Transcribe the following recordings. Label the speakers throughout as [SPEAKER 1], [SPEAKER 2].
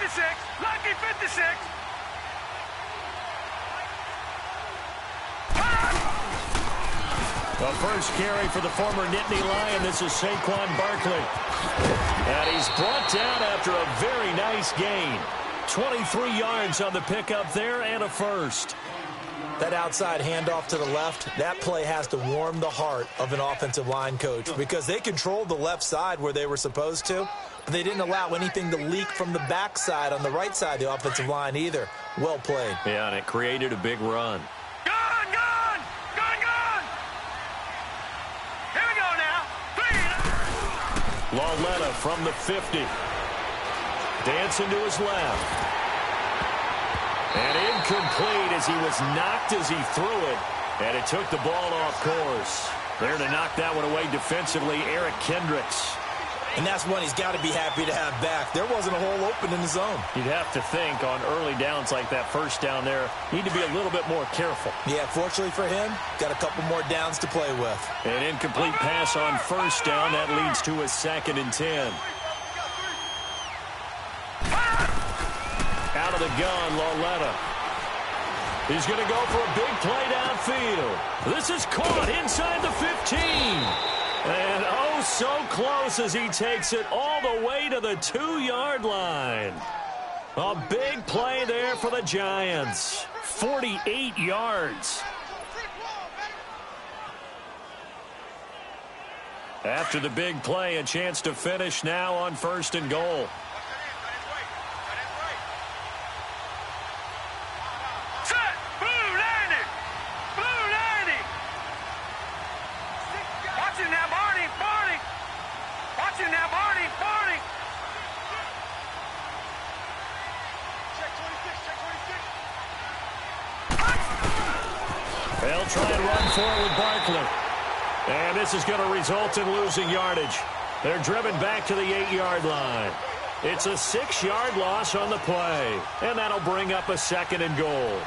[SPEAKER 1] 56. Lucky 56.
[SPEAKER 2] The first carry for the former Nittany Lion. This is Saquon Barkley. And he's brought down after a very nice gain. 23 yards on the pickup there and a first.
[SPEAKER 3] That outside handoff to the left, that play has to warm the heart of an offensive line coach because they controlled the left side where they were supposed to, but they didn't allow anything to leak from the backside on the right side of the offensive line either. Well played.
[SPEAKER 2] Yeah, and it created a big run. Lauletta from the 50. Dancing to his left. And incomplete as he was knocked as he threw it. And it took the ball off course. There to knock that one away defensively, Eric Kendricks.
[SPEAKER 3] And that's one he's got to be happy to have back. There wasn't a hole open in the zone.
[SPEAKER 2] You'd have to think on early downs like that first down there, need to be a little bit more careful.
[SPEAKER 3] Yeah, fortunately for him, got a couple more downs to play with.
[SPEAKER 2] An incomplete pass on first down. That leads to a 2nd and 10. Out of the gun, Lauletta. He's going to go for a big play downfield. This is caught inside the 15. And oh, so close as he takes it all the way to the 2-yard line. A big play there for the Giants. 48 yards. After the big play, a chance to finish now on 1st and goal. They'll try and run forward with Barkley. And this is going to result in losing yardage. They're driven back to the 8-yard line. It's a 6-yard loss on the play. And that'll bring up a 2nd and goal.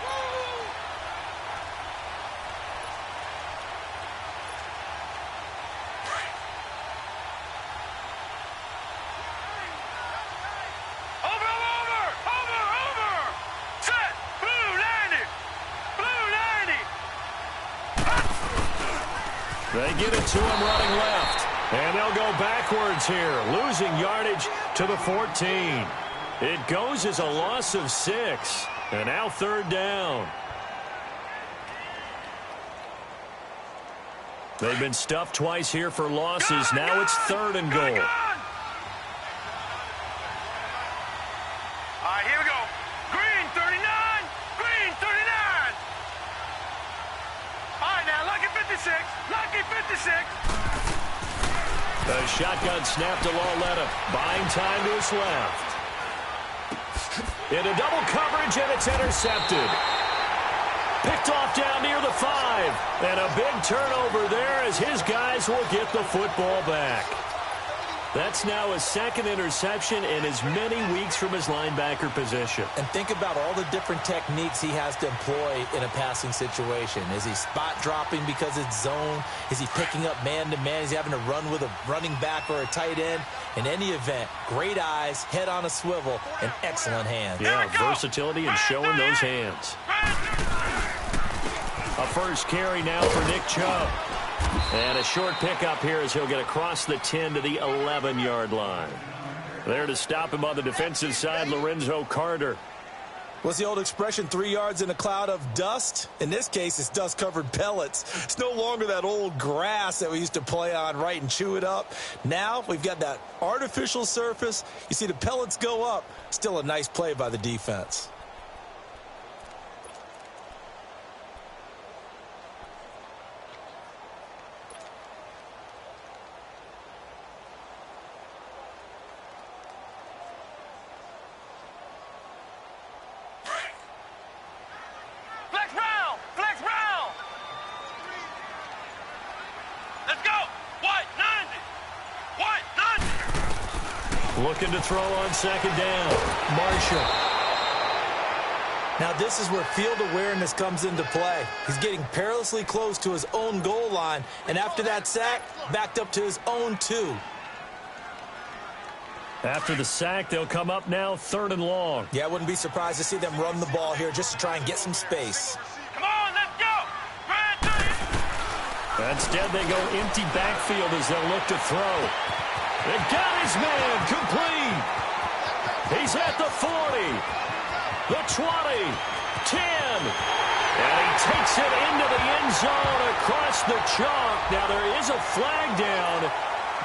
[SPEAKER 2] They get it to him running left. And they'll go backwards here, losing yardage to the 14. It goes as a loss of 6. And now 3rd down. They've been stuffed twice here for losses. Now it's 3rd and goal. The shotgun snap to Lauletta. Buying time to his left. Into double coverage, and it's intercepted. Picked off down near the 5. And a big turnover there as his guys will get the football back. That's now a 2nd interception in as many weeks from his linebacker position. And think about all the different techniques he has to employ in a passing situation. Is he spot dropping because it's zone? Is he picking up man-to-man? Is he having to run with a running back or a tight end? In any event, great eyes, head on a swivel, and excellent hands. Yeah, versatility and showing those hands. A first carry now for Nick Chubb. And a short pickup here as he'll get across the 10 to the 11-yard line. There to stop him on the defensive side, Lorenzo Carter.
[SPEAKER 3] What's the old expression, 3 yards in a cloud of dust? In this case, it's dust-covered pellets. It's no longer that old grass that we used to play on, right, and chew it up. Now we've got that artificial surface. You see the pellets go up. Still a nice play by the defense.
[SPEAKER 2] Looking to throw on 2nd down. Marshall.
[SPEAKER 3] Now this is where field awareness comes into play. He's getting perilously close to his own goal line, and after that sack, backed up to his own 2.
[SPEAKER 2] After the sack, they'll come up now 3rd and long.
[SPEAKER 3] Yeah, I wouldn't be surprised to see them run the ball here just to try and get some space.
[SPEAKER 1] Come on, let's go.
[SPEAKER 2] Instead, they go empty backfield as they'll look to throw. They got his man complete. He's at the 40, the 20, 10. And he takes it into the end zone across the chalk. Now, there is a flag down,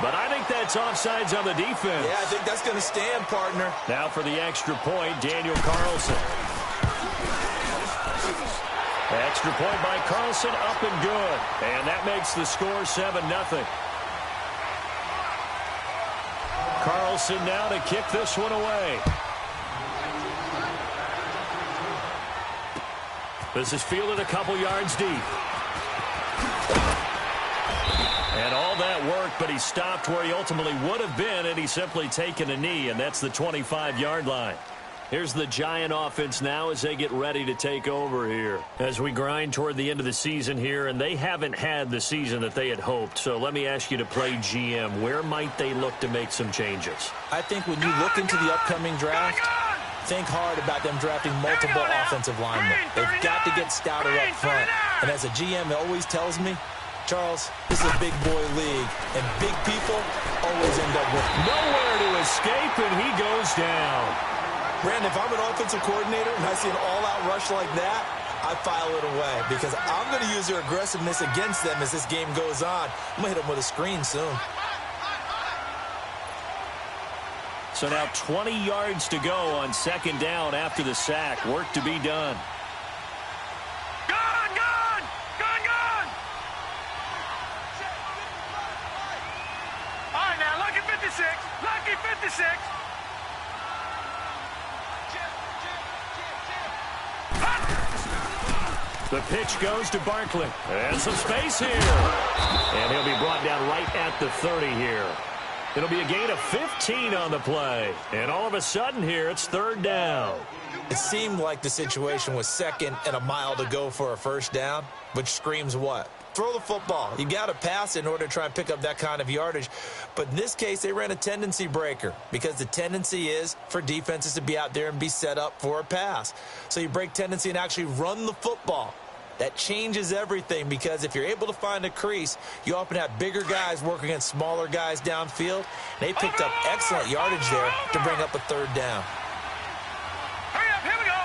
[SPEAKER 2] but I think that's offsides on the defense.
[SPEAKER 3] Yeah, I think that's going to stand, partner.
[SPEAKER 2] Now for the extra point, Daniel Carlson. Extra point by Carlson, up and good. And that makes the score 7-0. Carlson now to kick this one away. This is fielded a couple yards deep. And all that work, but he stopped where he ultimately would have been, and he's simply taken a knee, and that's the 25-yard line. Here's the Giant offense now as they get ready to take over here. As we grind toward the end of the season here, and they haven't had the season that they had hoped. So let me ask you to play GM. Where might they look to make some changes?
[SPEAKER 3] I think when you look into the upcoming draft, think hard about them drafting multiple offensive linemen. They've got to get stouter up front. And as a GM, it always tells me, Charles, this is a big boy league, and big people always end up with
[SPEAKER 2] nowhere to escape, and he goes down.
[SPEAKER 3] Brandon, if I'm an offensive coordinator and I see an all-out rush like that, I file it away because I'm going to use their aggressiveness against them as this game goes on. I'm going to hit them with a screen soon.
[SPEAKER 2] So now 20 yards to go on 2nd down after the sack. Work to be done.
[SPEAKER 1] Gone! All right, now, lucky 56. Lucky 56.
[SPEAKER 2] The pitch goes to Barkley. And some space here. And he'll be brought down right at the 30 here. It'll be a gain of 15 on the play. And all of a sudden here, it's 3rd down.
[SPEAKER 3] It seemed like the situation was 2nd and a mile to go for a 1st down, which screams what? Throw the football. You got to pass in order to try and pick up that kind of yardage. But in this case, they ran a tendency breaker because the tendency is for defenses to be out there and be set up for a pass. So you break tendency and actually run the football. That changes everything because if you're able to find a crease, you often have bigger guys working against smaller guys downfield. They picked up excellent yardage there to bring up a 3rd down.
[SPEAKER 1] Hurry up, here we go.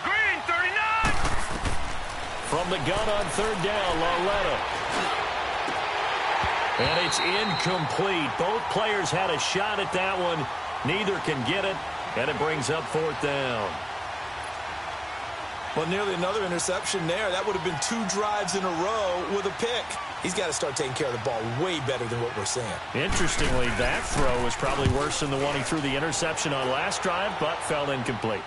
[SPEAKER 1] Green, 39.
[SPEAKER 2] From the gun on 3rd down, Lauletta. And it's incomplete. Both players had a shot at that one. Neither can get it, and it brings up 4th down.
[SPEAKER 3] Well, nearly another interception there. That would have been 2 drives in a row with a pick. He's got to start taking care of the ball way better than what we're seeing. Interestingly,
[SPEAKER 2] that throw was probably worse than the one he threw the interception on last drive, but fell incomplete.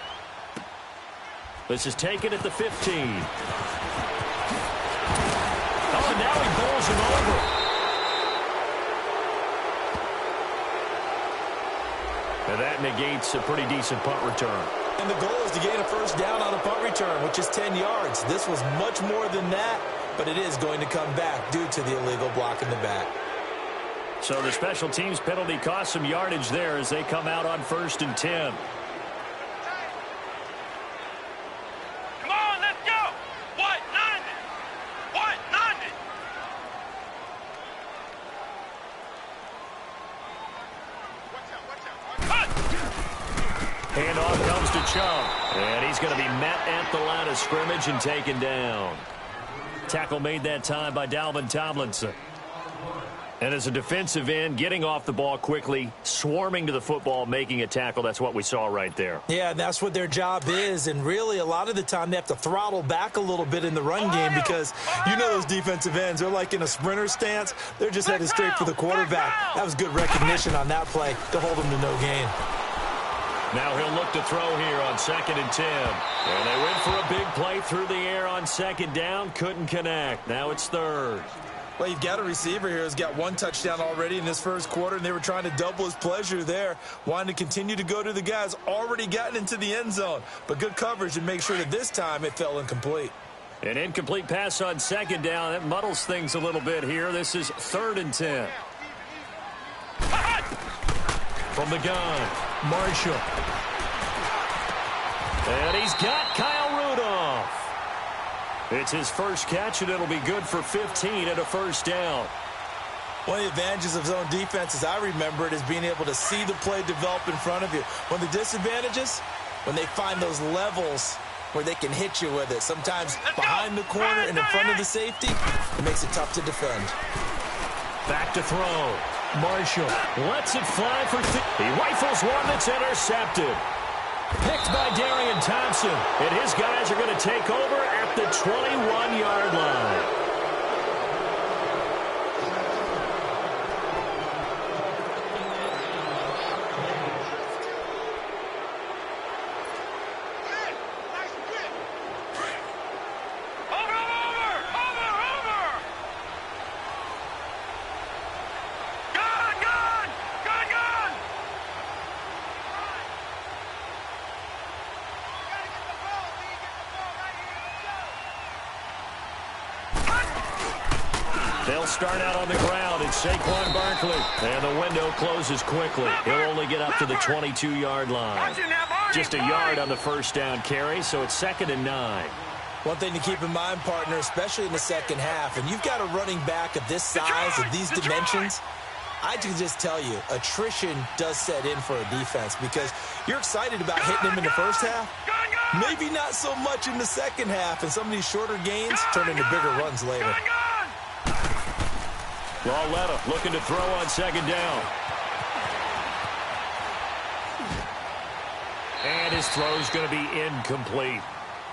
[SPEAKER 2] This is taken at the 15. Oh, and now he bowls him over. And that negates a pretty decent punt return.
[SPEAKER 3] And the goal is to gain a 1st down on a punt return, which is 10 yards. This was much more than that, but it is going to come back due to the illegal block in the back.
[SPEAKER 2] So the special teams penalty cost some yardage there as they come out on 1st and 10.
[SPEAKER 1] Come on, let's go. What? 90. What? 90.
[SPEAKER 2] Handoff comes to Chubb. And he's going to be met at the line of scrimmage and taken down. Tackle made that time by Dalvin Tomlinson. And as a defensive end, getting off the ball quickly, swarming to the football, making a tackle, that's what we saw right there.
[SPEAKER 3] Yeah, that's what their job is. And really, a lot of the time, they have to throttle back a little bit in the run game because you know those defensive ends, they're like in a sprinter stance. They're just headed straight for the quarterback. That was good recognition on that play to hold them to no gain.
[SPEAKER 2] Now he'll look to throw here on 2nd and 10. And they went for a big play through the air on 2nd down. Couldn't connect. Now it's 3rd.
[SPEAKER 3] Well, you've got a receiver here who's got 1 touchdown already in this 1st quarter, and they were trying to double his pleasure there, wanting to continue to go to the guys already gotten into the end zone. But good coverage and make sure that this time it fell incomplete.
[SPEAKER 2] An incomplete pass on 2nd down. That muddles things a little bit here. This is 3rd and 10. From the gun, Marshall. And he's got Kyle Rudolph. It's his first catch, and it'll be good for 15 and a first down.
[SPEAKER 3] One of the advantages of zone defense, as I remember it, is being able to see the play develop in front of you. One of the disadvantages, when they find those levels where they can hit you with it. Sometimes behind the corner and in front of the safety, it makes it tough to defend.
[SPEAKER 2] Back to throw. Marshall lets it fly for he rifles one that's intercepted. Picked by Darian Thompson, and his guys are going to take over at the 21-yard line. They'll start out on the ground. It's Saquon Barkley. And the window closes quickly. He'll only get up to the 22-yard line. Just a yard on the first down carry, so it's 2nd and 9.
[SPEAKER 3] One thing to keep in mind, partner, especially in the second half, and you've got a running back of this size, of these dimensions, I can just tell you, attrition does set in for a defense because you're excited about hitting him in the first half. Maybe not so much in the second half, and some of these shorter gains turn into bigger runs later.
[SPEAKER 2] Lauletta looking to throw on 2nd down. And his throw's going to be incomplete.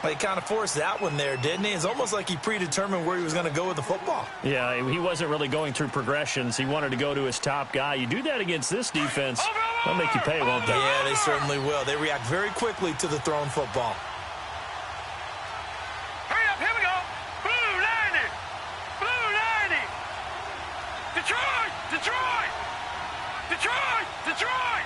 [SPEAKER 3] Well, he kind of forced that one there, didn't he? It's almost like he predetermined where he was going to go with the football.
[SPEAKER 4] Yeah, he wasn't really going through progressions. He wanted to go to his top guy. You do that against this defense, they'll make you pay, won't they?
[SPEAKER 3] Yeah, they certainly will. They react very quickly to the thrown football.
[SPEAKER 1] Hurry up, here we go. Blue 90. Blue 90. Detroit! Detroit! Detroit! Detroit!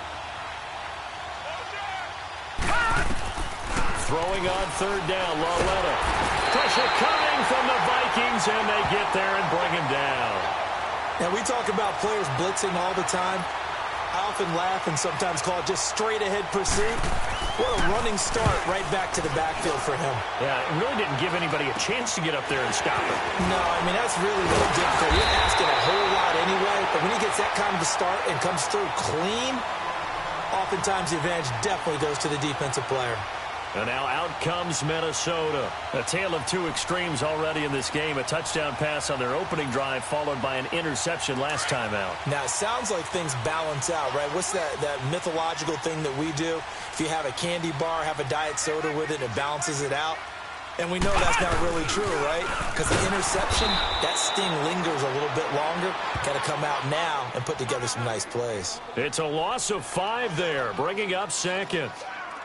[SPEAKER 2] Throwing on 3rd down, Lauletta. Pressure coming from the Vikings, and they get there and bring him down.
[SPEAKER 3] Now, we talk about players blitzing all the time. I often laugh and sometimes call it just straight-ahead pursuit. What a running start right back to the backfield for him.
[SPEAKER 4] Yeah, it really didn't give anybody a chance to get up there and stop him.
[SPEAKER 3] No, I mean, that's really, really difficult. You're asking a whole lot anyway, but when he gets that kind of a start and comes through clean, oftentimes the advantage definitely goes to the defensive player.
[SPEAKER 2] And now out comes Minnesota.
[SPEAKER 4] A tale of two extremes already in this game. A touchdown pass on their opening drive followed by an interception last time out.
[SPEAKER 3] Now, it sounds like things balance out, right? What's that mythological thing that we do? If you have a candy bar, have a diet soda with it, it balances it out. And we know that's not really true, right? Because the interception, that sting lingers a little bit longer. Got to come out now and put together some nice plays.
[SPEAKER 2] It's a loss of 5 there, bringing up 2nd.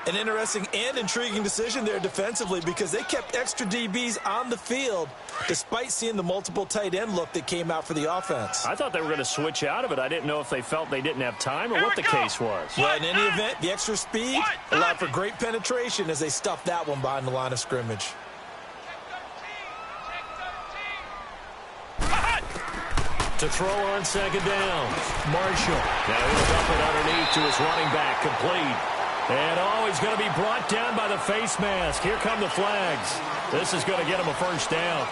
[SPEAKER 3] An interesting and intriguing decision there defensively because they kept extra DBs on the field despite seeing the multiple tight end look that came out for the offense.
[SPEAKER 4] I thought they were going to switch out of it. I didn't know if they felt they didn't have time or what the case was.
[SPEAKER 3] Well, in any event, the extra speed allowed for great penetration as they stuffed that one behind the line of scrimmage.
[SPEAKER 2] To throw on 2nd down, Marshall. Now he'll dump it underneath to his running back, complete. And he's going to be brought down by the face mask. Here come the flags. This is going to get him a first down.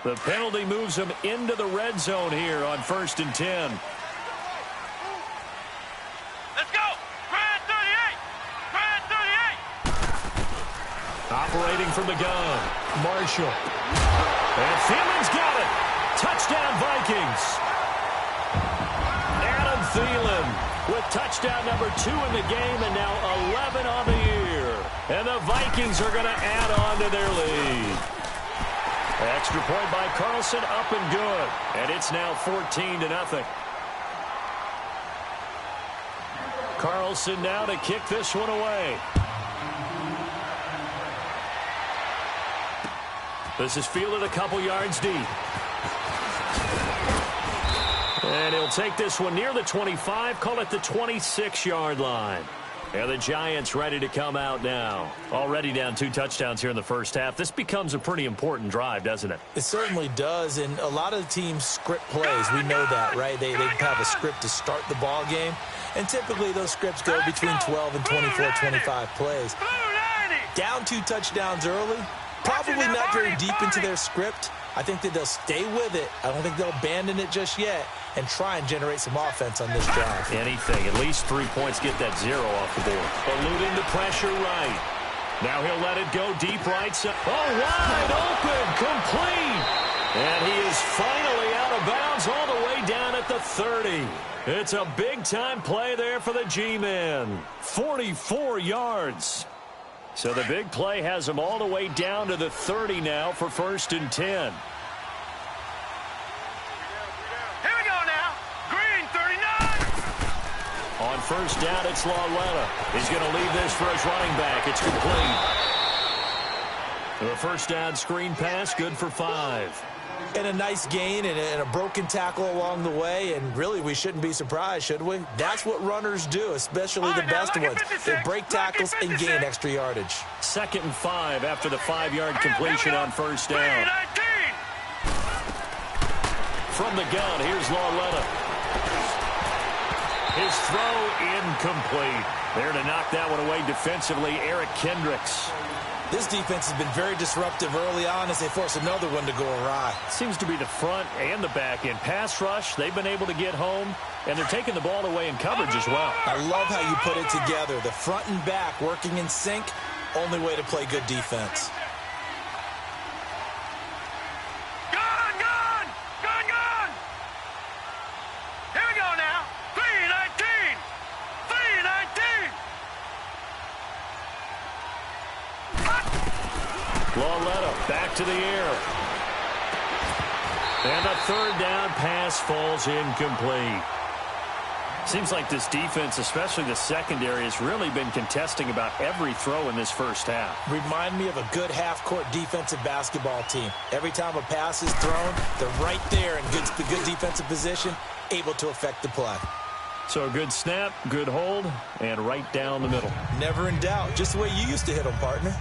[SPEAKER 2] The penalty moves him into the red zone here on 1st and 10.
[SPEAKER 1] Let's go! Grand 38! Grand 38!
[SPEAKER 2] Operating from the gun, Marshall. And Thielen's got it. Touchdown, Vikings. Adam Thielen with touchdown number 2 in the game and now 11 on the year. And the Vikings are going to add on to their lead. Extra point by Carlson, up and good. And it's now 14-0. Carlson now to kick this one away. This is fielded a couple yards deep. And he'll take this one near the 25, call it the 26-yard line.
[SPEAKER 4] And the Giants ready to come out now. Already down 2 touchdowns here in the first half. This becomes a pretty important drive, doesn't it?
[SPEAKER 3] It certainly does, and a lot of the teams script plays. We know that, right? They have a script to start the ball game, and typically those scripts go between 12 and 24, 25 plays. Down 2 touchdowns early, probably not very deep into their script. I think that they'll stay with it. I don't think they'll abandon it just yet and try and generate some offense on this drive.
[SPEAKER 4] Anything. At least 3 points. Get that 0 off the board.
[SPEAKER 2] Eluding the pressure right. Now he'll let it go deep right side. Oh, wide open. Complete. And he is finally out of bounds all the way down at the 30. It's a big-time play there for the G-men. 44 yards. So the big play has him all the way down to the 30 now for 1st and 10.
[SPEAKER 1] Here we go now. Green 39.
[SPEAKER 2] On 1st down, it's Lauletta. He's going to leave this for his running back. It's complete. The 1st down screen pass, good for 5.
[SPEAKER 3] And a nice gain and a broken tackle along the way, and really we shouldn't be surprised, should we? That's what runners do, especially the best ones. They break tackles and gain extra yardage.
[SPEAKER 4] 2nd and 5 after the 5-yard completion on 1st down.
[SPEAKER 2] From the gun, here's Lauletta. His throw incomplete. There to knock that one away defensively, Eric Kendricks.
[SPEAKER 3] This defense has been very disruptive early on as they force another one to go awry.
[SPEAKER 4] Seems to be the front and the back end. Pass rush, they've been able to get home, and they're taking the ball away in coverage as well.
[SPEAKER 3] I love how you put it together. The front and back working in sync, only way to play good defense.
[SPEAKER 1] Gone! Here we go now. 319. 319.
[SPEAKER 2] Lauletta back to the air. And a 3rd down pass falls incomplete.
[SPEAKER 4] Seems like this defense, especially the secondary, has really been contesting about every throw in this first half.
[SPEAKER 3] Remind me of a good half-court defensive basketball team. Every time a pass is thrown, they're right there in good defensive position, able to affect the play.
[SPEAKER 4] So a good snap, good hold, and right down the middle.
[SPEAKER 3] Never in doubt. Just the way you used to hit them, partner.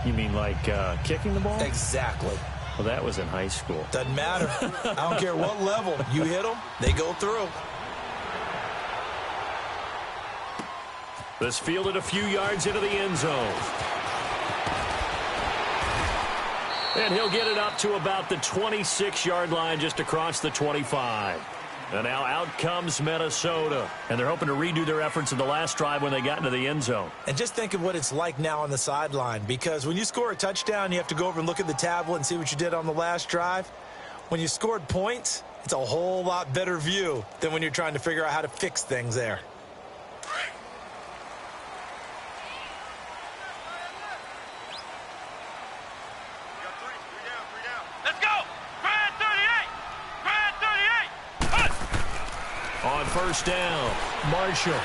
[SPEAKER 4] You mean like kicking the ball?
[SPEAKER 3] Exactly.
[SPEAKER 4] Well, that was in high school.
[SPEAKER 3] Doesn't matter. I don't care what level. You hit them, they go through.
[SPEAKER 2] This fielded a few yards into the end zone. And he'll get it up to about the 26-yard line just across the 25. And now out comes Minnesota. And they're hoping to redo their efforts in the last drive when they got into the end zone.
[SPEAKER 3] And just think of what it's like now on the sideline, because when you score a touchdown, you have to go over and look at the tablet and see what you did on the last drive. When you scored points, it's a whole lot better view than when you're trying to figure out how to fix things there.
[SPEAKER 1] Let's go. Grand 38. Grand 38. Push.
[SPEAKER 2] On 1st down, Marshall.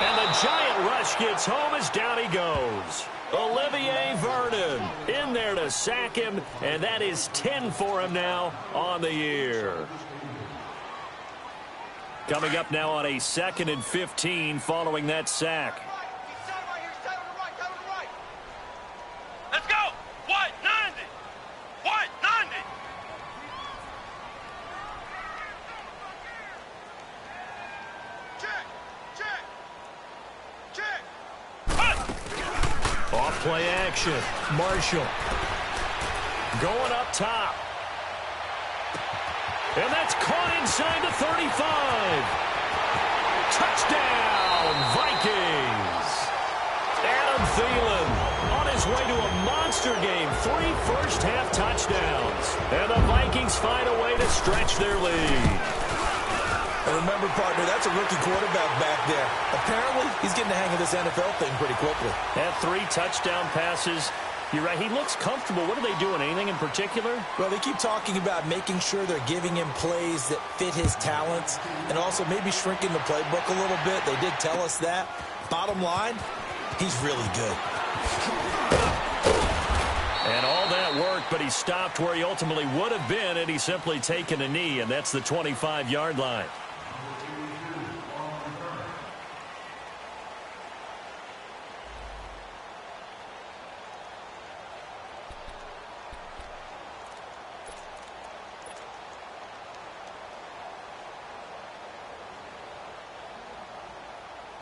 [SPEAKER 2] And the giant rush gets home as down he goes. Olivier Vernon in there to sack him, and that is 10 for him now on the year. Coming up now on a 2nd and 15 following that sack.
[SPEAKER 1] Let's go. What? 90. What? 90. Check.
[SPEAKER 2] Off play action. Marshall. Going up top. And that's caught inside the 35. Touchdown, Vikings. Adam Thielen on his way to a monster game. 3 first-half touchdowns. And the Vikings find a way to stretch their lead.
[SPEAKER 3] And remember, partner, that's a rookie quarterback back there. Apparently, he's getting the hang of this NFL thing pretty quickly.
[SPEAKER 4] Had 3 touchdown passes. You're right, he looks comfortable. What are they doing? Anything in particular?
[SPEAKER 3] Well, they keep talking about making sure they're giving him plays that fit his talents and also maybe shrinking the playbook a little bit. They did tell us that. Bottom line, he's really good.
[SPEAKER 4] And all that work, but he stopped where he ultimately would have been had he simply taken a knee, and that's the 25-yard line.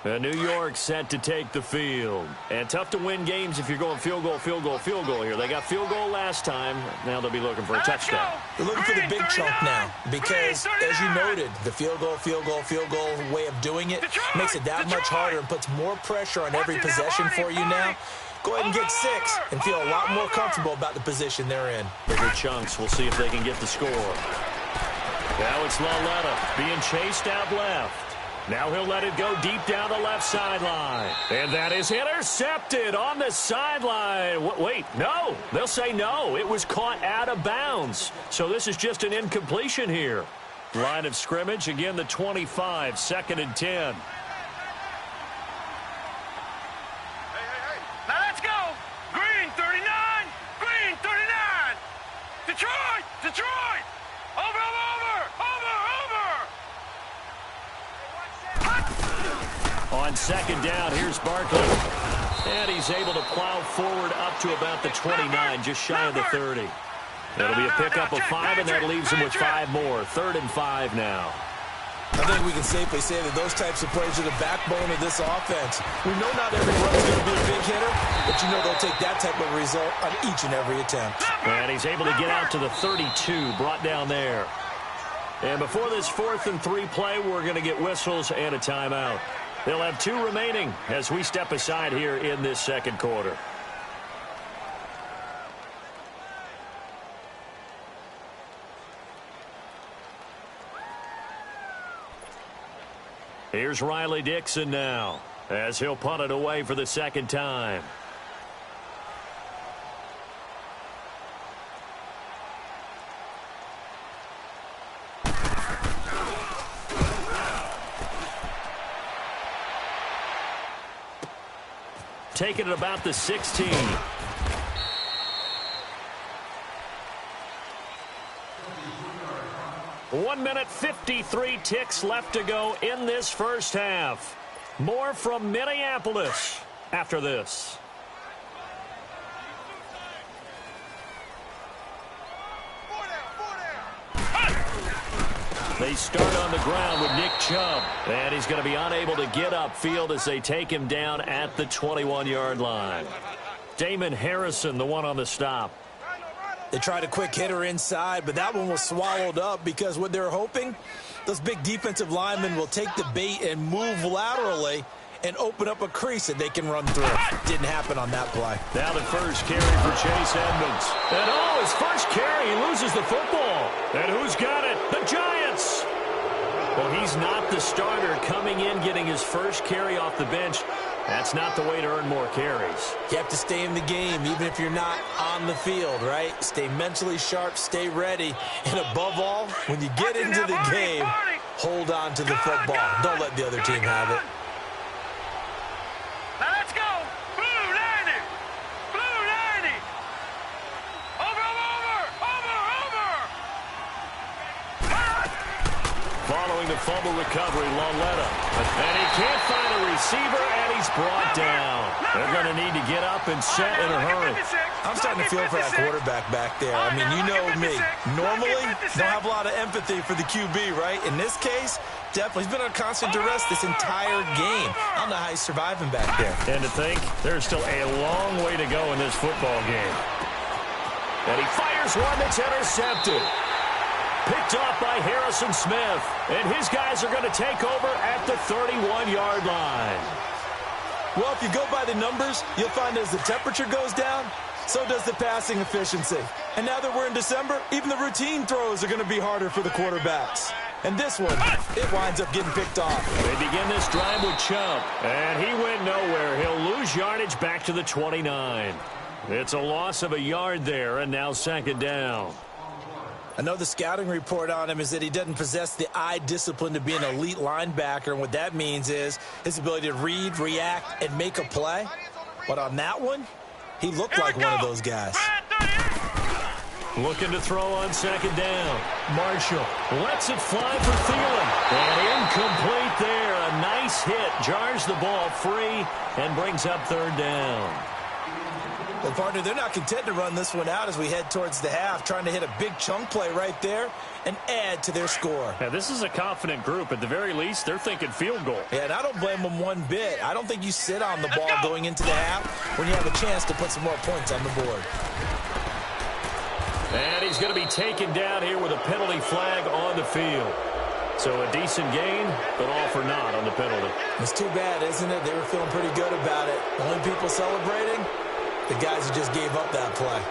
[SPEAKER 4] New York set to take the field. And tough to win games if you're going field goal, field goal, field goal here. They got field goal last time. Now they'll be looking for a touchdown.
[SPEAKER 3] They're looking for the big chunk now because, as you noted, the field goal way of doing it makes it that much harder and puts more pressure on every possession for you now. Go ahead and get 6 and feel a lot more comfortable about the position they're in.
[SPEAKER 4] Bigger chunks. We'll see if they can get the score. Now it's Lauletta being chased out left. Now he'll let it go deep down the left sideline. And that is intercepted on the sideline. Wait, no. They'll say no. It was caught out of bounds. So this is just an incompletion here. Line of scrimmage, again, the 25, 2nd and 10.
[SPEAKER 1] Now let's go. Green 39. Green 39. Detroit. Detroit. Over.
[SPEAKER 4] On 2nd down, here's Barkley. And he's able to plow forward up to about the 29, just shy of the 30. That'll be a pickup of 5, and that leaves him with 5 more. 3rd and 5 now.
[SPEAKER 3] I think we can safely say that those types of plays are the backbone of this offense. We know not every run's going to be a big hitter, but you know they'll take that type of result on each and every attempt.
[SPEAKER 4] And he's able to get out to the 32, brought down there. And before this 4th and 3 play, we're going to get whistles and a timeout. They'll have 2 remaining as we step aside here in this 2nd quarter. Here's Riley Dixon now as he'll punt it away for the 2nd time. Taking it about the 16. 1 minute 53 ticks left to go in this first half. More from Minneapolis after this. They start on the ground with Nick Chubb. And he's going to be unable to get upfield as they take him down at the 21-yard line. Damon Harrison, the one on the stop.
[SPEAKER 3] They tried a quick hitter inside, but that one was swallowed up because what they're hoping, those big defensive linemen will take the bait and move laterally and open up a crease that they can run through. Didn't happen on that play.
[SPEAKER 4] Now the first carry for Chase Edmonds. And his first carry, he loses the football. And who's got it? The Giants. Well, he's not the starter coming in, getting his first carry off the bench. That's not the way to earn more carries.
[SPEAKER 3] You have to stay in the game, even if you're not on the field, right? Stay mentally sharp, stay ready. And above all, when you get into the game, hold on to the football. Don't let the other team have it.
[SPEAKER 1] Now let's go. Blue 90. Blue 90. Over.
[SPEAKER 4] Following the fumble recovery, Lauletta. And he can't find a receiver, and he's brought down. They're going to need to get up and set in a hurry.
[SPEAKER 3] I'm starting to feel for that quarterback back there. I mean, you know me. Normally, don't have a lot of empathy for the QB, right? In this case, definitely. He's been on constant duress this entire game. I don't know how he's surviving back there.
[SPEAKER 4] And to think, there's still a long way to go in this football game. And he fires one that's intercepted. Picked off by Harrison Smith. And his guys are going to take over at the 31-yard line.
[SPEAKER 3] Well, if you go by the numbers, you'll find as the temperature goes down, so does the passing efficiency. And now that we're in December, even the routine throws are going to be harder for the quarterbacks. And this one, it winds up getting picked off.
[SPEAKER 4] They begin this drive with Chubb. And he went nowhere. He'll lose yardage back to the 29. It's a loss of a yard there, and now 2nd down.
[SPEAKER 3] I know the scouting report on him is that he doesn't possess the eye discipline to be an elite linebacker, and what that means is his ability to read, react, and make a play. But on that one, he looked like one of those guys.
[SPEAKER 4] Looking to throw on 2nd down. Marshall lets it fly for Thielen. And incomplete there. A nice hit. Jars the ball free and brings up 3rd down.
[SPEAKER 3] Well, partner, they're not content to run this one out as we head towards the half, trying to hit a big chunk play right there and add to their score.
[SPEAKER 4] Yeah, this is a confident group. At the very least, they're thinking field goal.
[SPEAKER 3] Yeah, and I don't blame them one bit. I don't think you sit on the ball going into the half when you have a chance to put some more points on the board.
[SPEAKER 4] And he's going to be taken down here with a penalty flag on the field. So a decent gain, but all for naught on the penalty.
[SPEAKER 3] It's too bad, isn't it? They were feeling pretty good about it. The only people celebrating, the guys who just gave up that play.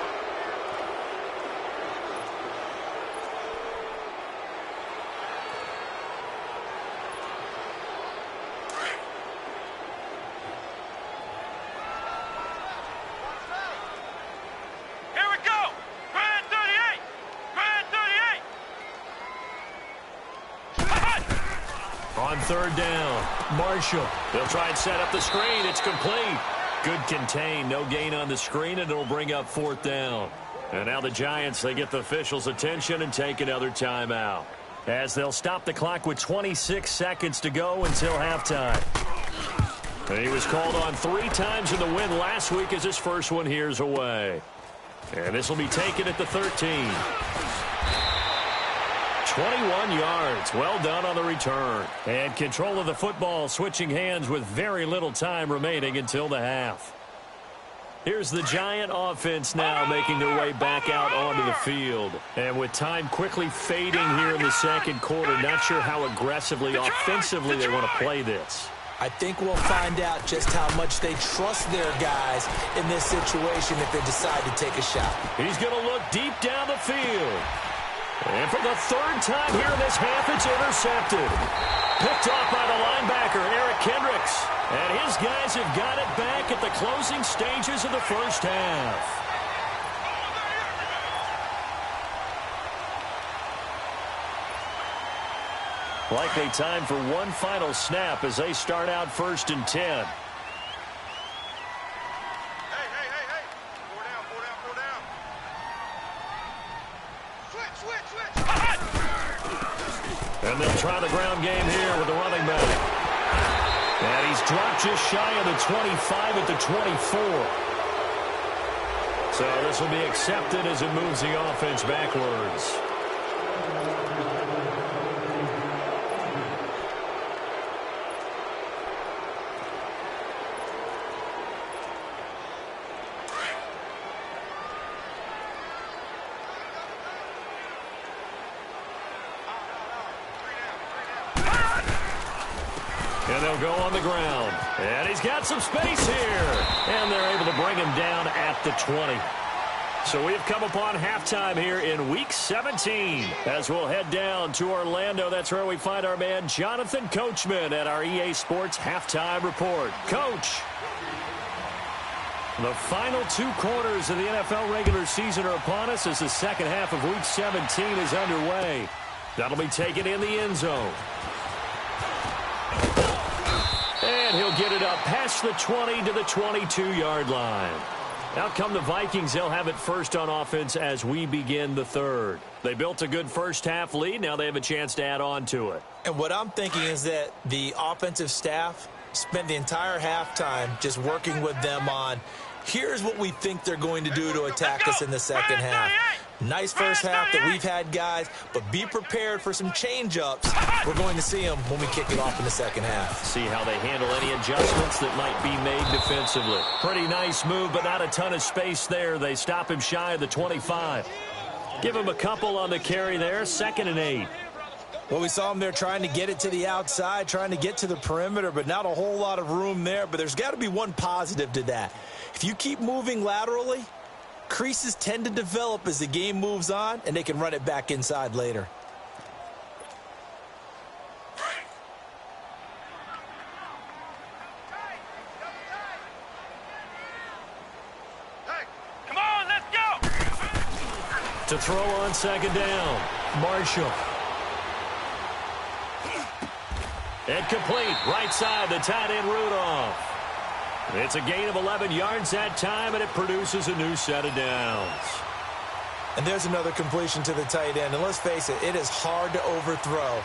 [SPEAKER 1] Here we go. Grand 38. Grand 38.
[SPEAKER 4] On third down, Marshall. They'll try and set up the screen. It's complete. Good contain. No gain on the screen, and it'll bring up fourth down. And now the Giants, they get the officials' attention and take another timeout, as they'll stop the clock with 26 seconds to go until halftime. And he was called on 3 times in the win last week as his first one here's away. And this will be taken at the 13. 21 yards. Well done on the return. And control of the football switching hands with very little time remaining until the half. Here's the Giant offense now making their way back out onto the field. And with time quickly fading here in the second quarter, not sure how aggressively, offensively they want to play this.
[SPEAKER 3] I think we'll find out just how much they trust their guys in this situation if they decide to take a shot.
[SPEAKER 4] He's going to look deep down the field. And for the third time here in this half, it's intercepted. Picked off by the linebacker, Eric Kendricks. And his guys have got it back at the closing stages of the first half. Likely time for one final snap as they start out 1st and 10. And they'll try the ground game here with the running back. And he's dropped just shy of the 25 at the 24. So this will be accepted as it moves the offense backwards. And they'll go on the ground. And he's got some space here. And they're able to bring him down at the 20. So we've come upon halftime here in Week 17. As we'll head down to Orlando, that's where we find our man Jonathan Coachman at our EA Sports Halftime Report. Coach, the final 2 quarters of the NFL regular season are upon us as the second half of Week 17 is underway. That'll be taken in the end zone. And he'll get it up past the 20 to the 22-yard line. Out come the Vikings. They'll have it first on offense as we begin the third. They built a good first half lead. Now they have a chance to add on to it.
[SPEAKER 3] And what I'm thinking is that the offensive staff spent the entire halftime just working with them on, here's what we think they're going to do to attack us in the second half. Nice first half that we've had, guys, but be prepared for some change-ups. We're going to see them when we kick it off in the second half.
[SPEAKER 4] See how they handle any adjustments that might be made defensively. Pretty nice move, but not a ton of space there. They stop him shy of the 25. Give him a couple on the carry there, 2nd and 8.
[SPEAKER 3] Well, we saw him there trying to get it to the outside, trying to get to the perimeter, but not a whole lot of room there. But there's got to be one positive to that. If you keep moving laterally, creases tend to develop as the game moves on, and they can run it back inside later.
[SPEAKER 1] Hey, come on, let's go!
[SPEAKER 4] To throw on 2nd down, Marshall. And complete, right side, the tight end Rudolph. It's a gain of 11 yards that time, and it produces a new set of downs.
[SPEAKER 3] And there's another completion to the tight end. And let's face it, it is hard to overthrow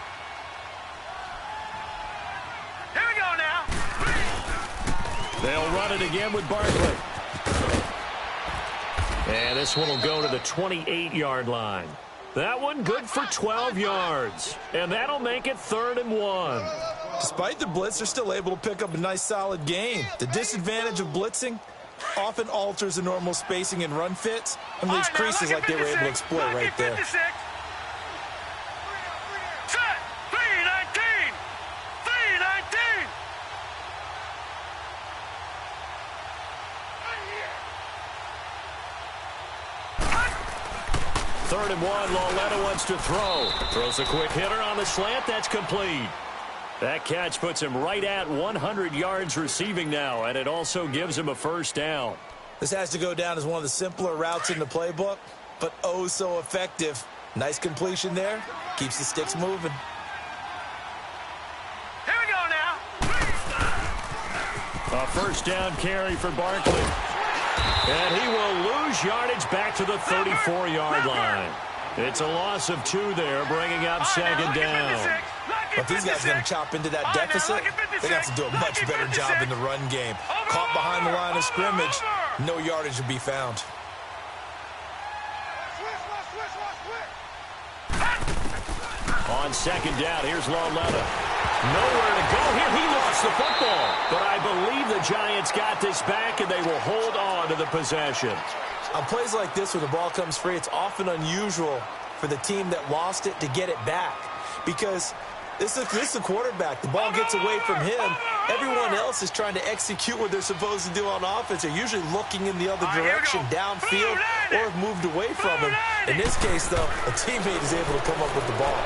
[SPEAKER 4] They'll run it again with Barkley. And this one will go to the 28-yard line. That one good for 12 yards. And that'll make it 3rd and 1.
[SPEAKER 3] Despite the blitz, they're still able to pick up a nice, solid gain. The disadvantage of blitzing often alters the normal spacing and run fits and leaves creases like they were able to exploit right there.
[SPEAKER 4] Third and 1, Lauletta wants to throw. Throws a quick hitter on the slant. That's complete. That catch puts him right at 100 yards receiving now, and it also gives him a first down.
[SPEAKER 3] This has to go down as one of the simpler routes in the playbook, but oh so effective. Nice completion there. Keeps the sticks moving.
[SPEAKER 1] Here we go now.
[SPEAKER 4] A first down carry for Barkley. And he will lose yardage back to the 34-yard line. It's a loss of 2 there, bringing up second down.
[SPEAKER 3] But if these guys are going to chop into that deficit, they have to do a much better job in the run game. Caught behind the line of scrimmage, no yardage to be found.
[SPEAKER 4] On second down, here's Lauletta. Nowhere to go here. He lost the football. But I believe the Giants got this back, and they will hold on to the possession.
[SPEAKER 3] On plays like this where the ball comes free, it's often unusual for the team that lost it to get it back. Because this is the quarterback. The ball gets away from him. Everyone else is trying to execute what they're supposed to do on offense. They're usually looking in the other direction, downfield, or have moved away from him. In this case, though, a teammate is able to come up with the ball.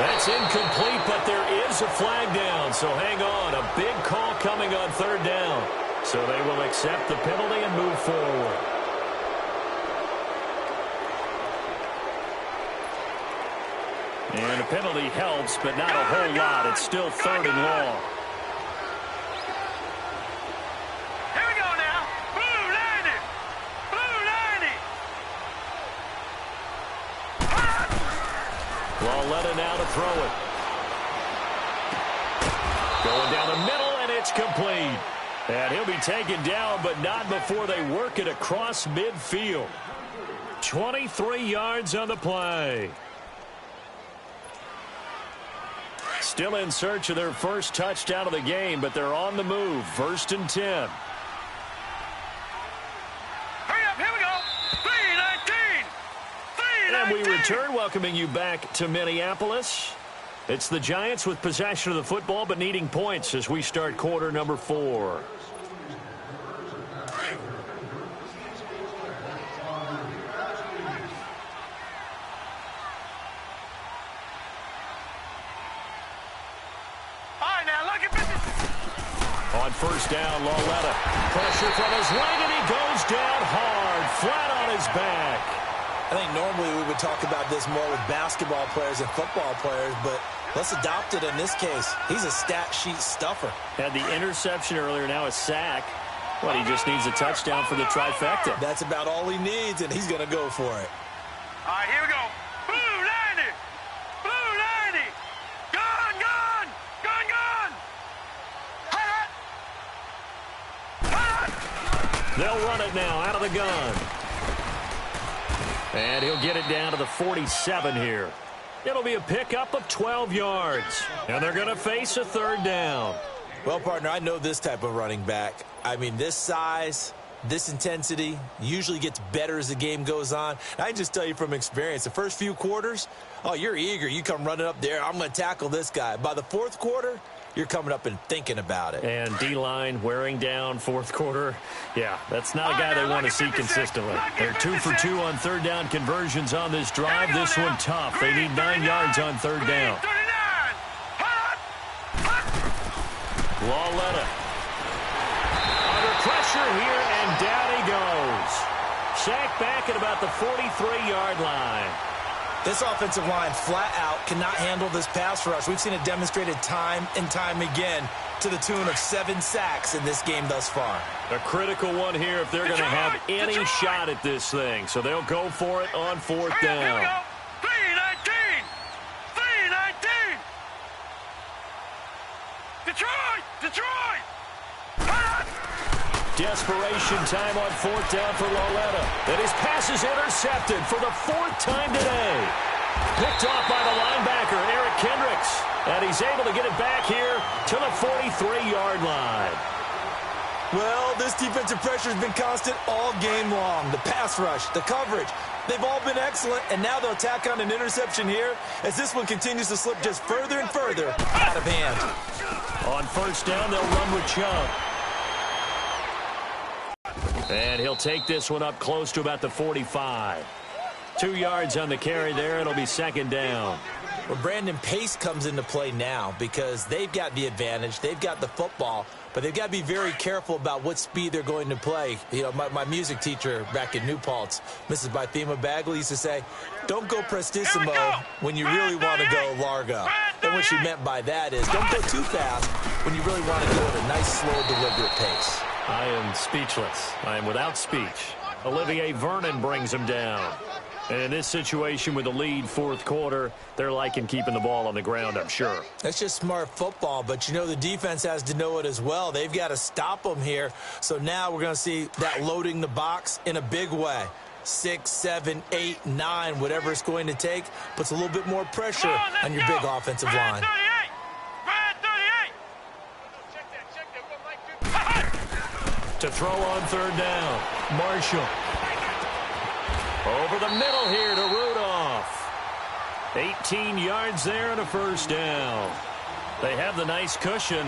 [SPEAKER 4] That's incomplete, but there is a flag down, so hang on. A big call coming on third down. So they will accept the penalty and move forward. And the penalty helps, but not a whole lot. It's still 3rd and long.
[SPEAKER 1] Here we go now. Blue 90. Blue 90.
[SPEAKER 4] Lauletta now to throw it. Going down the middle, and it's complete. And he'll be taken down, but not before they work it across midfield. 23 yards on the play. Still in search of their first touchdown of the game, but they're on the move. 1st and 10.
[SPEAKER 1] Hurry up, here we go. 319. 319.
[SPEAKER 4] And we return, welcoming you back to Minneapolis. It's the Giants with possession of the football, but needing points as we start quarter number 4. On first down, Lauletta. Pressure from his leg, and he goes down hard, flat on his back.
[SPEAKER 3] I think normally we would talk about this more with basketball players and football players, but let's adopt it in this case. He's a stat sheet stuffer.
[SPEAKER 4] Had the interception earlier, now a sack. Well, he just needs a touchdown for the trifecta.
[SPEAKER 3] That's about all he needs, and he's going to go for it.
[SPEAKER 1] All right, here we go. Blue 90. Blue 90. Gone, gone. Gone, gone. Hot. Hot.
[SPEAKER 4] They'll run it now out of the gun. And he'll get it down to the 47 here. It'll be a pickup of 12 yards. And they're going to face a 3rd down.
[SPEAKER 3] Well, partner, I know this type of running back. I mean, this size, this intensity usually gets better as the game goes on. I can just tell you from experience, the first few quarters, oh, you're eager. You come running up there. I'm going to tackle this guy. By the 4th quarter, you're coming up and thinking about it.
[SPEAKER 4] And D-line wearing down 4th quarter. Yeah, that's not a guy they want to see consistently. They're 2 for 2 on 3rd down conversions on this drive. This one tough. They need 9 yards on 3rd down. Lauletta under pressure here, and down he goes. Sacked back at about the 43-yard line.
[SPEAKER 3] This offensive line flat out cannot handle this pass rush. We've seen it demonstrated time and time again to the tune of 7 sacks in this game thus far.
[SPEAKER 4] A critical one here if they're going to have any shot at this thing. So they'll go for it on 4th down.
[SPEAKER 1] 319. 319. Detroit! Detroit!
[SPEAKER 2] Desperation time on fourth down for Lauletta. And his pass is intercepted for the fourth time today. Picked off by the linebacker, Eric Kendricks. And he's able to get it back here to the 43-yard line.
[SPEAKER 3] Well, this defensive pressure has been constant all game long. The pass rush, the coverage, they've all been excellent. And now they'll tack on an interception here as this one continues to slip just further and further out of hand.
[SPEAKER 2] On first down, they'll run with Chubb. And he'll take this one up close to about the 45. 2 yards on the carry there. It'll be second down.
[SPEAKER 3] Well, Brandon, pace comes into play now because they've got the advantage. They've got the football, but they've got to be very careful about what speed they're going to play. You know, my music teacher back in New Paltz, Mrs. Bythema Bagley, used to say, don't go prestissimo when you really want to go largo. And what she meant by that is don't go too fast when you really want to go at a nice, slow, deliberate pace.
[SPEAKER 2] I am speechless. I am without speech. Olivier Vernon brings him down. And in this situation with the lead fourth quarter, they're liking keeping the ball on the ground, I'm sure.
[SPEAKER 3] That's just smart football, but you know the defense has to know it as well. They've got to stop them here. So now we're going to see that loading the box in a big way. 6, 7, 8, 9, whatever it's going to take, puts a little bit more pressure on your big offensive line.
[SPEAKER 2] To throw on third down, Marshall. Over the middle here to Rudolph. 18 yards there and a first down. They have the nice cushion.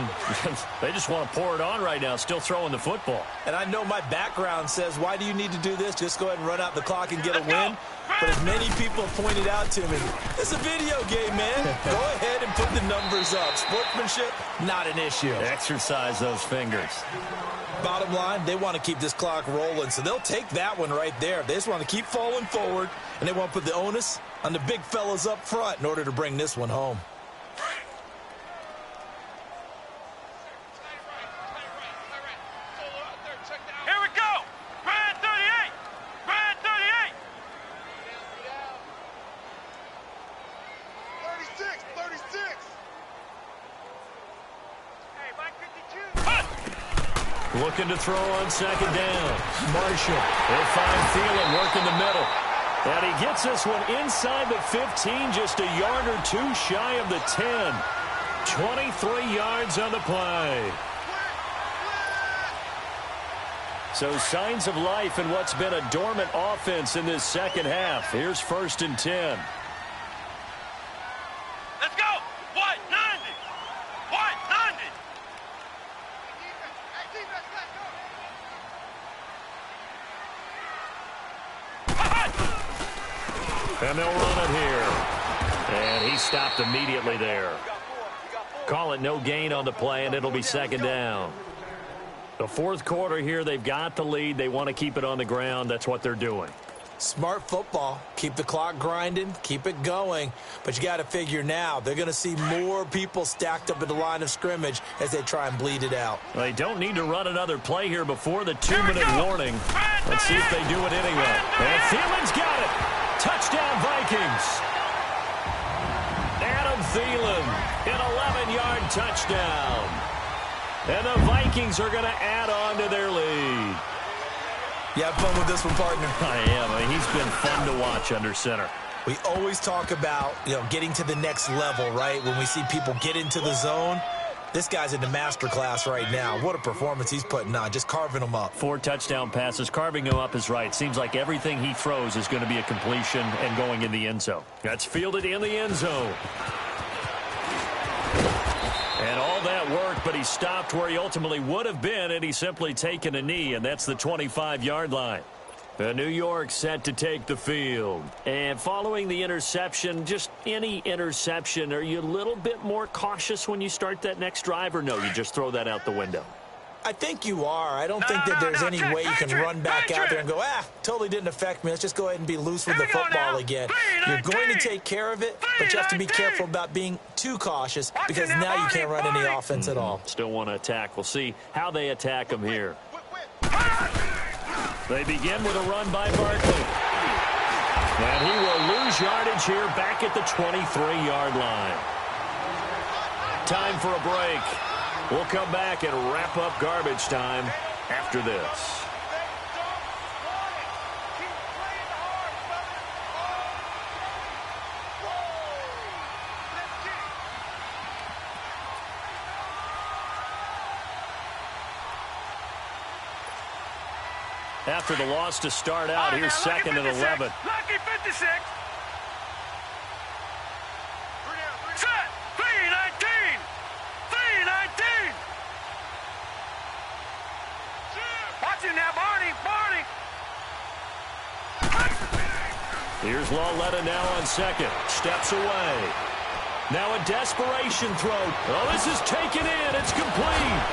[SPEAKER 2] They just want to pour it on right now, still throwing the football.
[SPEAKER 3] And I know my background says, why do you need to do this? Just go ahead and run out the clock and get a win. But as many people have pointed out to me, it's a video game, man. Go ahead and put the numbers up. Sportsmanship, not an issue.
[SPEAKER 2] Exercise those fingers.
[SPEAKER 3] Bottom line, they want to keep this clock rolling, so they'll take that one right there. They just want to keep falling forward, and they want to put the onus on the big fellas up front in order to bring this one home.
[SPEAKER 1] Here we go! Brand 38! Brand 38! 36! 36! Hey, Mike 52!
[SPEAKER 2] Looking to throw on second down. Marshall. They'll find Thielen working the middle. And he gets this one inside the 15, just a yard or two shy of the 10. 23 yards on the play. So signs of life in what's been a dormant offense in this second half. Here's 1st and 10.
[SPEAKER 1] Let's go! White 90! White 90!
[SPEAKER 2] And they'll run it here. And he stopped immediately there. Call it no gain on the play, and it'll be second down. The fourth quarter here, they've got the lead. They want to keep it on the ground. That's what they're doing.
[SPEAKER 3] Smart football. Keep the clock grinding. Keep it going. But you got to figure now, they're going to see more people stacked up at the line of scrimmage as they try and bleed it out.
[SPEAKER 2] Well, they don't need to run another play here before the 2-minute warning. Let's see if they do it anyway. And Thielen's got it. Touchdown, Vikings. Adam Thielen, an 11-yard touchdown. And the Vikings are going to add on to their lead.
[SPEAKER 3] You have fun with this one, partner?
[SPEAKER 2] I am. I mean, he's been fun to watch under center.
[SPEAKER 3] We always talk about, getting to the next level, right? When we see people get into the zone, this guy's in the master class right now. What a performance he's putting on, just carving them up.
[SPEAKER 2] 4 touchdown passes. Carving him up is right. Seems like everything he throws is going to be a completion and going in the end zone. That's fielded in the end zone. And all that worked, but he stopped where he ultimately would have been, and he's simply taken a knee, and that's the 25-yard line. New York set to take the field. And following the interception, just any interception, are you a little bit more cautious when you start that next drive, or no, you just throw that out the window?
[SPEAKER 3] I think you are. I don't think that there's any way you can run back out there and go, totally didn't affect me. Let's just go ahead and be loose with the football again. You're going to take care of it, but you have to be careful about being too cautious because now you can't run any offense at all.
[SPEAKER 2] Still want to attack. We'll see how they attack him here. They begin with a run by Barkley. And he will lose yardage here back at the 23-yard line. Time for a break. We'll come back and wrap up garbage time after this. After the loss to start out, here's second and 11.
[SPEAKER 1] Lucky 56. Set. 319. 319. Watch it now, Barney. Barney.
[SPEAKER 2] Here's Lauletta now on second. Steps away. Now a desperation throw. Oh, this is taken in. It's complete.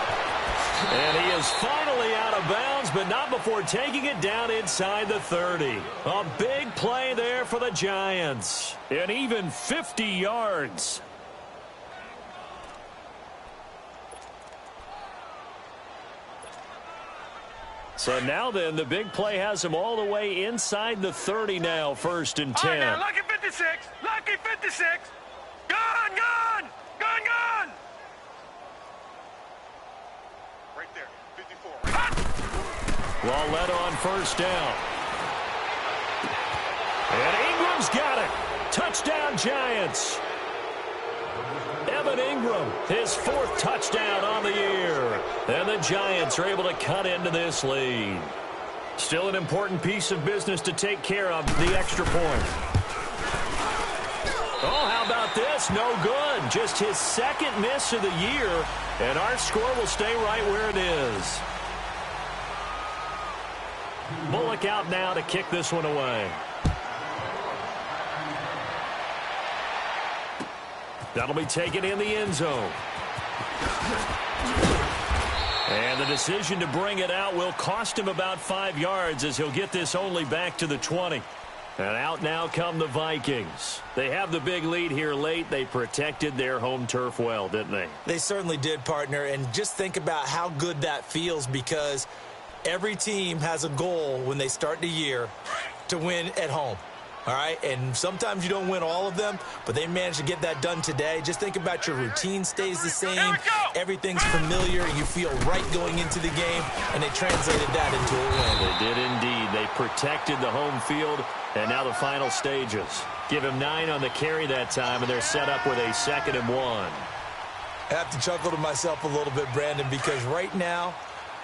[SPEAKER 2] And he is finally out of bounds, but not before taking it down inside the 30. A big play there for the Giants. And even 50 yards. So now then, the big play has him all the way inside the 30 now, 1st and 10.
[SPEAKER 1] All right, now, lucky 56. Lucky 56. Gone, gone. Gone, gone. Right there, 54.
[SPEAKER 2] Lauletta on 1st down. And Ingram's got it. Touchdown, Giants. Evan Ingram, his 4th touchdown on the year. And the Giants are able to cut into this lead. Still an important piece of business to take care of, the extra point. Oh, how about this? No good. Just his 2nd miss of the year. And our score will stay right where it is. Bullock out now to kick this one away. That'll be taken in the end zone. And the decision to bring it out will cost him about 5 yards as he'll get this only back to the 20. And out now come the Vikings. They have the big lead here late. They protected their home turf well, didn't they?
[SPEAKER 3] They certainly did, partner. And just think about how good that feels, because every team has a goal when they start the year to win at home. All right, and sometimes you don't win all of them, but they managed to get that done today. Just think about your routine stays the same. Everything's familiar. You feel right going into the game, and they translated that into a win.
[SPEAKER 2] They did indeed. They protected the home field, and now the final stages. Give him 9 on the carry that time, and they're set up with a 2nd and 1.
[SPEAKER 3] I have to chuckle to myself a little bit, Brandon, because right now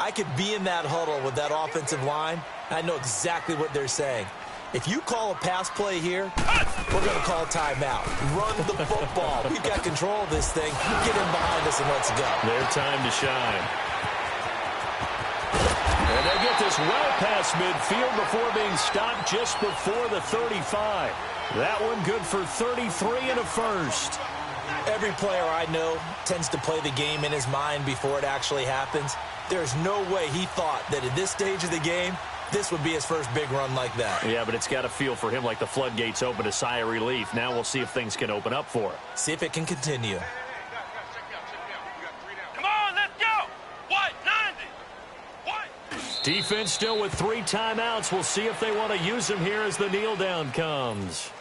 [SPEAKER 3] I could be in that huddle with that offensive line. I know exactly what they're saying. If you call a pass play here, we're going to call timeout. Run the football. We've got control of this thing. Get in behind us and let's go.
[SPEAKER 2] Their time to shine. And they get this well past midfield before being stopped just before the 35. That one good for 33 and a 1st.
[SPEAKER 3] Every player I know tends to play the game in his mind before it actually happens. There's no way he thought that at this stage of the game, this would be his first big run like that.
[SPEAKER 2] Yeah, but it's got to feel for him like the floodgates open, a sigh of relief. Now we'll see if things can open up for him.
[SPEAKER 3] See if it can continue.
[SPEAKER 1] Come on, let's go. What? 90. What?
[SPEAKER 2] Defense still with 3 timeouts. We'll see if they want to use them here as the kneel down comes.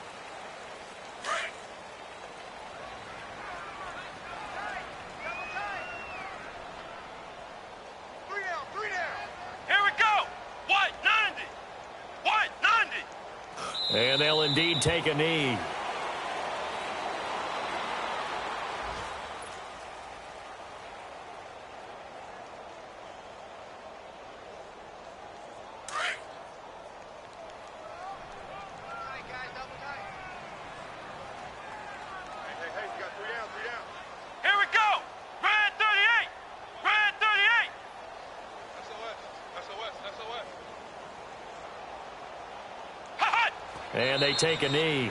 [SPEAKER 2] And they'll indeed take a knee. And they take a knee.